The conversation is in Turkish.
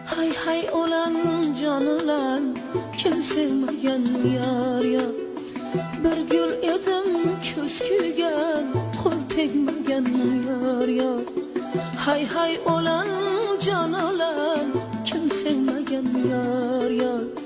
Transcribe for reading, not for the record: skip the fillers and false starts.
Hay hay olan can olan, kim sevmegen yar ya. Bir gül edim köz kuygan, qo'l tegmagan yar ya. Hay hay olan can olan, kim sevmegen yar ya.